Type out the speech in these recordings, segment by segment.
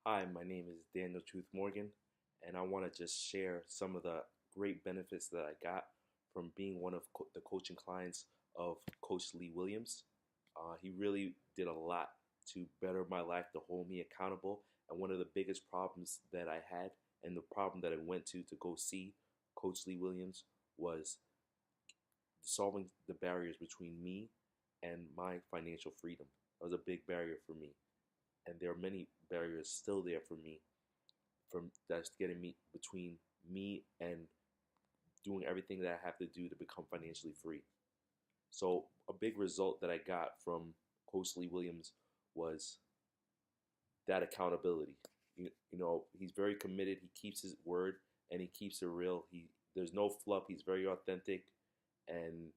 Hi, my name is Daniel Truth Morgan, and I want to just share some of the great benefits that I got from being one of the coaching clients of Coach Lee Williams. He really did a lot to better my life, to hold me accountable. And one of the biggest problems that I had, and the problem that I went to go see Coach Lee Williams, was solving the barriers between me and my financial freedom. That was a big barrier for me, and there are many barriers still there for me from that's getting me between me and doing everything that I have to do to become financially free. So a big result that I got from Coach Lee Williams was that accountability. He's very committed. He keeps his word and he keeps it real. There's no fluff. He's very authentic, and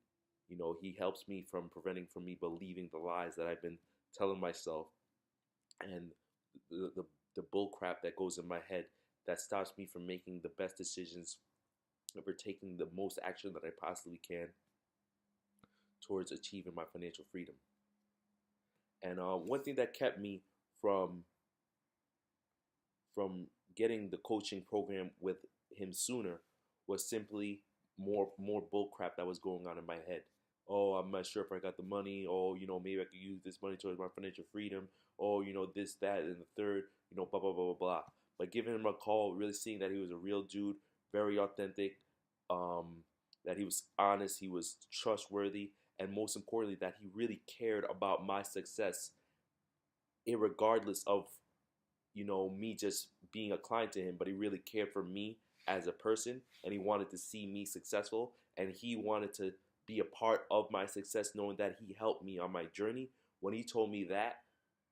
he helps me from preventing from me believing the lies that I've been telling myself, and the bull crap that goes in my head that stops me from making the best decisions or taking the most action that I possibly can towards achieving my financial freedom. And one thing that kept me from from getting the coaching program with him sooner was simply more bull crap that was going on in my head. Oh, I'm not sure if I got the money. Oh, maybe I could use this money towards my financial freedom. Oh, this, that, and the third. Blah blah blah blah blah. But giving him a call, really seeing that he was a real dude, very authentic, that he was honest, he was trustworthy, and most importantly, that he really cared about my success, irregardless of me just being a client to him, but he really cared for me as a person, and he wanted to see me successful, and he wanted to be a part of my success, knowing that he helped me on my journey. When he told me that,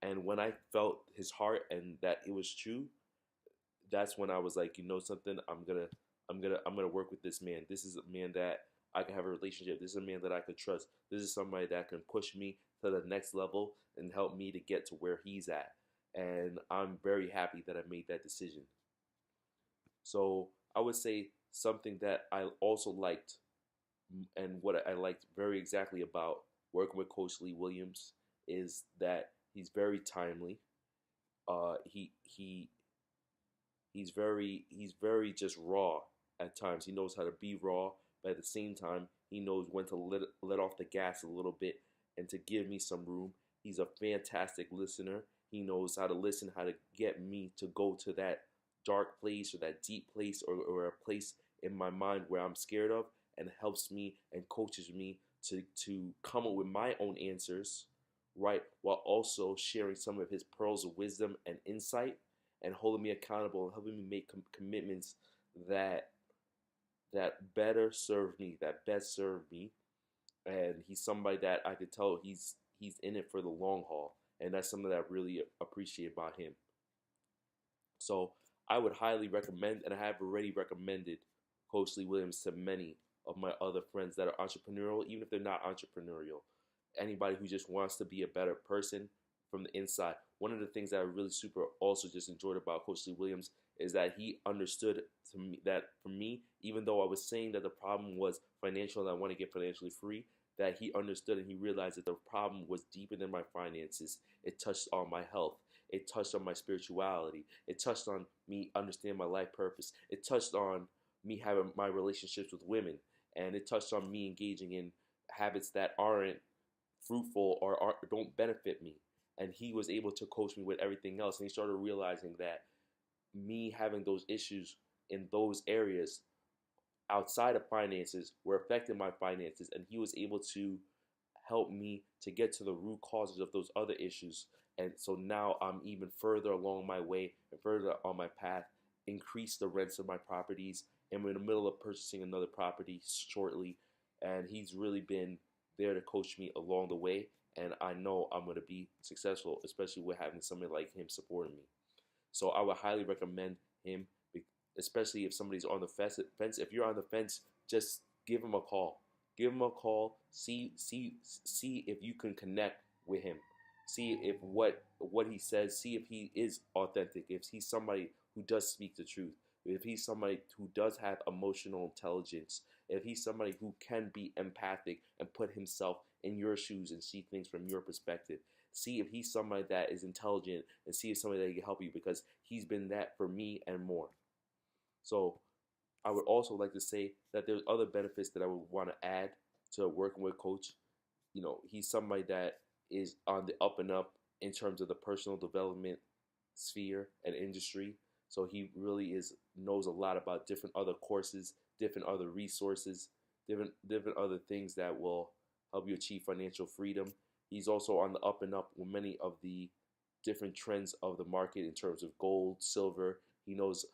and when I felt his heart and that it was true, that's when I was like, something, I'm gonna work with this man. This is a man that I can have a relationship. This is a man that I could trust. This is somebody that can push me to the next level and help me to get to where he's at. And I'm very happy that I made that decision. So I would say something that I also liked, and what I liked very exactly about working with Coach Lee Williams, is that he's very timely. He's very just raw at times. He knows how to be raw, but at the same time, he knows when to let off the gas a little bit and to give me some room. He's a fantastic listener. He knows how to listen, how to get me to go to that dark place or that deep place, or a place in my mind where I'm scared of, and helps me and coaches me to come up with my own answers, right, while also sharing some of his pearls of wisdom and insight, and holding me accountable and helping me make commitments that better serve me, that best serve me. And he's somebody that I could tell he's in it for the long haul, and that's something that I really appreciate about him. So I would highly recommend, and I have already recommended Coach Lee Williams to many of my other friends that are entrepreneurial, even if they're not entrepreneurial. Anybody who just wants to be a better person from the inside. One of the things that I really super also just enjoyed about Coach Lee Williams is that he understood to me that for me, even though I was saying that the problem was financial and I want to get financially free, that he understood and he realized that the problem was deeper than my finances. It touched on my health. It touched on my spirituality. It touched on me understanding my life purpose. It touched on me having my relationships with women. And it touched on me engaging in habits that aren't fruitful or don't benefit me. And he was able to coach me with everything else. And he started realizing that me having those issues in those areas outside of finances were affecting my finances. And he was able to help me to get to the root causes of those other issues. And so now I'm even further along my way and further on my path, increase the rents of my properties. And we're in the middle of purchasing another property shortly. And he's really been there to coach me along the way. And I know I'm going to be successful, especially with having somebody like him supporting me. So I would highly recommend him, especially if somebody's on the fence. If you're on the fence, just give him a call. Give him a call. See if you can connect with him. See if what he says. See if he is authentic. If he's somebody who does speak the truth. If he's somebody who does have emotional intelligence. If he's somebody who can be empathic and put himself in your shoes and see things from your perspective. See if he's somebody that is intelligent, and see if somebody that can help you, because he's been that for me and more. So I would also like to say that there's other benefits that I would want to add to working with Coach. He's somebody that is on the up and up in terms of the personal development sphere and industry. So he really knows a lot about different other courses, different other resources, different other things that will help you achieve financial freedom. He's also on the up and up with many of the different trends of the market in terms of gold, silver. He knows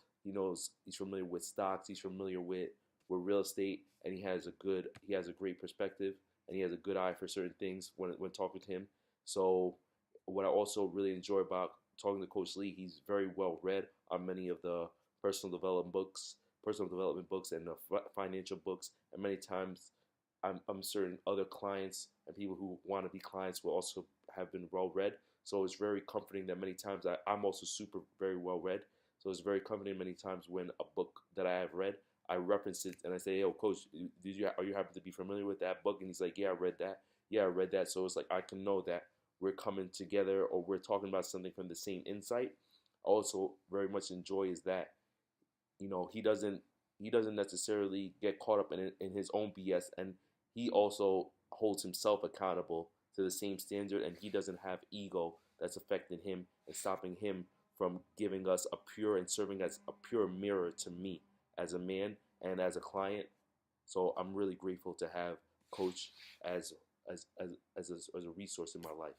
he's familiar with stocks, he's familiar with real estate, and he has a great perspective, and he has a good eye for certain things when talking to him. So what I also really enjoy about talking to Coach Lee, he's very well read on many of the personal development books, and the financial books, and many times I'm certain other clients and people who want to be clients will also have been well read. So it's very comforting that many times I'm also super very well read. So it's very comforting many times when a book that I have read, I reference it and I say, "Yo, Coach, are you happen to be familiar with that book?" And he's like, "Yeah, I read that. Yeah, I read that." So it's like I can know that we're coming together, or we're talking about something from the same insight. Also, very much enjoy is that he doesn't necessarily get caught up in his own BS, and he also holds himself accountable to the same standard, and he doesn't have ego that's affecting him and stopping him from giving us a pure and serving as a pure mirror to me as a man and as a client. So I'm really grateful to have Coach as as a resource in my life.